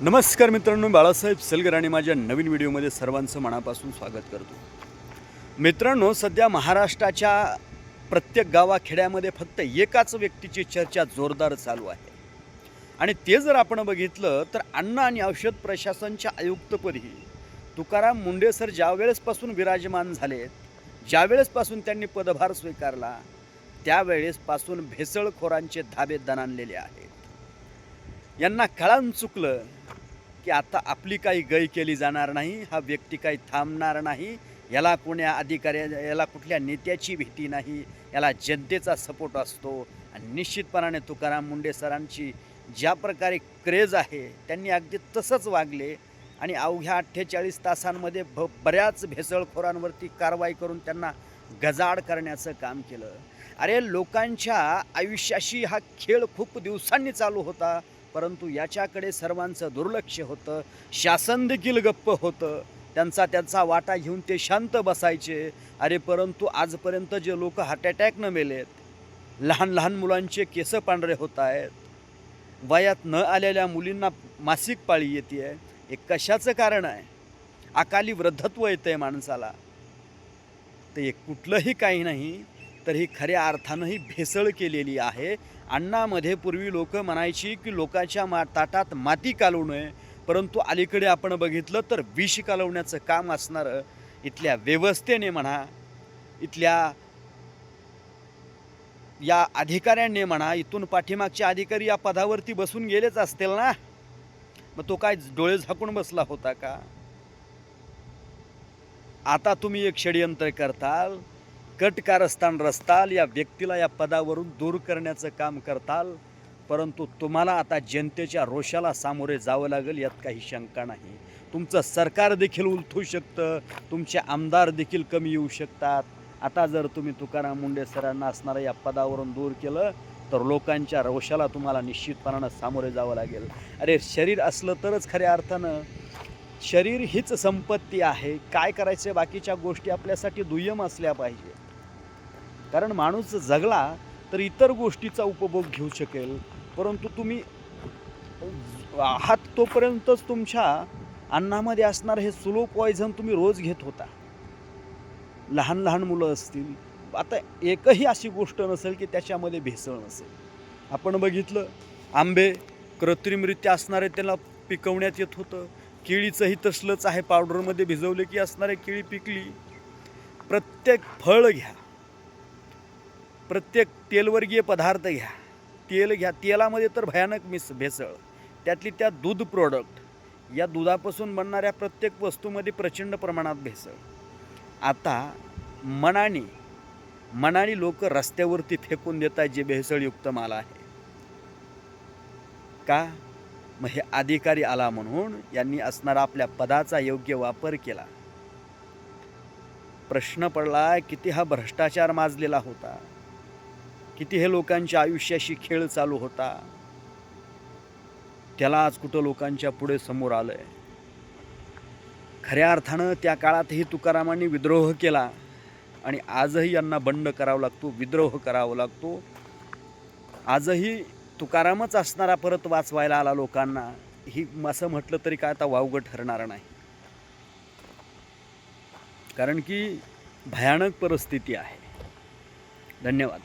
नमस्कार मित्रांनो, बाळासाहेब सलगर आणि माझ्या नवीन व्हिडिओमध्ये सर्वांचं मनापासून स्वागत करतो. मित्रांनो, सध्या महाराष्ट्राच्या प्रत्येक गावाखेड्यामध्ये फक्त एकाच व्यक्तीची चर्चा जोरदार चालू आहे. आणि ते जर आपण बघितलं तर अन्न आणि औषध प्रशासनच्या आयुक्तपदी तुकाराम मुंढे सर ज्यावेळेसपासून विराजमान झालेत, ज्यावेळेसपासून त्यांनी पदभार स्वीकारला, त्यावेळेसपासून भेसळखोरांचे धाबे दणाणलेले आहेत. यांना कळून चुकलं की आता आपली काही गय केली जाणार नाही, हा व्यक्ती काही थांबणार नाही, याला कोण्या याला कुठल्या नेत्याची भीती नाही, याला जनतेचा सपोर्ट असतो. आणि निश्चितपणाने तुकाराम मुंढे सरांची ज्या प्रकारे क्रेज आहे, त्यांनी अगदी तसंच वागले आणि अवघ्या 48 तासांमध्ये बऱ्याच भेसळखोरांवरती कारवाई करून त्यांना गजाआड करण्याचं काम केलं. अरे, लोकांच्या आयुष्याशी हा खेळ खूप दिवसांनी चालू होता, परंतु याच्याकडे सर्वांचं दुर्लक्ष होतं. शासन देखील गप्प होतं. त्यांचा वाटा घेऊन ते शांत बसायचे. अरे, परंतु आजपर्यंत जे लोक हार्ट अटॅकनं मेलेत, लहान लहान मुलांचे केस पांढरे होत आहेत, वयात न आलेल्या मुलींना मासिक पाळी येते आहे, हे कशाचं कारण आहे? अकाली वृद्धत्व येतं आहे माणसाला. तर हे कुठलंही काही नाही, तर ही खऱ्या अर्थानं ही भेसळ केलेली आहे. अन्नामध्ये पूर्वी लोक म्हणायची की लोकांच्या ताटात माती कालवू नये, परंतु अलीकडे आपण बघितलं तर विष कालवण्याचं काम असणारं इथल्या व्यवस्थेने म्हणा, इथल्या या अधिकाऱ्यांनी म्हणा, इथून पाठीमागचे अधिकारी या पदावरती बसून गेलेच असतील ना. मग तो काय डोळे झाकून बसला होता का? आता तुम्ही एक षडयंत्र करताल, कट कारस्थान रचताल, या व्यक्तीला या पदावरून दूर करण्याचं काम करताल, परंतु तुम्हाला आता जनतेच्या रोषाला सामोरे जावं लागेल, यात काही शंका नाही. तुमचं सरकार देखील उलथू शकतं, तुमचे आमदार देखील कमी येऊ शकतात. आता जर तुम्ही तुकाराम मुंढे सरांना असणाऱ्या या पदावरून दूर केलं तर लोकांच्या रोषाला तुम्हाला निश्चितपणानं सामोरे जावं लागेल. अरे, शरीर असलं तरच खऱ्या अर्थानं, शरीर हीच संपत्ती आहे. काय करायचं, बाकीच्या गोष्टी आपल्यासाठी दुय्यम असल्या पाहिजे. कारण माणूस जगला तर इतर गोष्टीचा उपभोग घेऊ शकेल, परंतु तुम्ही आहात तोपर्यंतच तुमच्या अन्नामध्ये असणार हे स्लो पॉयझन तुम्ही रोज घेत होता. लहान लहान मुलं असतील, आता एकही अशी गोष्ट नसेल की त्याच्यामध्ये भेसळ नसेल. आपण बघितलं, आंबे कृत्रिमरित्या असणारे त्याला पिकवण्यात येत होतं. केळीचंही तसलंच आहे, पावडरमध्ये भिजवले की असणारे केळी पिकली. प्रत्येक फळ घ्या, प्रत्येक तेलवर्गीय पदार्थ घ्या, तेल घ्या, तेलामध्ये तर भयानक भेसळ. त्यातली त्या दूध प्रोडक्ट, या दुधापासून बनणाऱ्या प्रत्येक वस्तूमध्ये प्रचंड प्रमाणात भेसळ. आता मनाने लोक रस्त्यावरती फेकून देतात जे भेसळयुक्त माल आहे. का? मग हे अधिकारी आला म्हणून यांनी असणारा आपल्या पदाचा योग्य वापर केला. प्रश्न पडला, किती हा भ्रष्टाचार माजलेला होता, किती हे लोकांच्या आयुष्याशी खेळ चालू होता. त्याला आज कुठं लोकांच्या पुढे समोर आलंय. खऱ्या अर्थानं त्या काळातही तुकारामांनी विद्रोह केला आणि आजही यांना बंड करावा लागतो, विद्रोह करावा लागतो. आजही तुकारामच असणारा परत वाचवायला आला लोकांना, ही असं म्हटलं तरी काय आता वावगं ठरणार नाही. कारण की भयानक परिस्थिती आहे. धन्यवाद.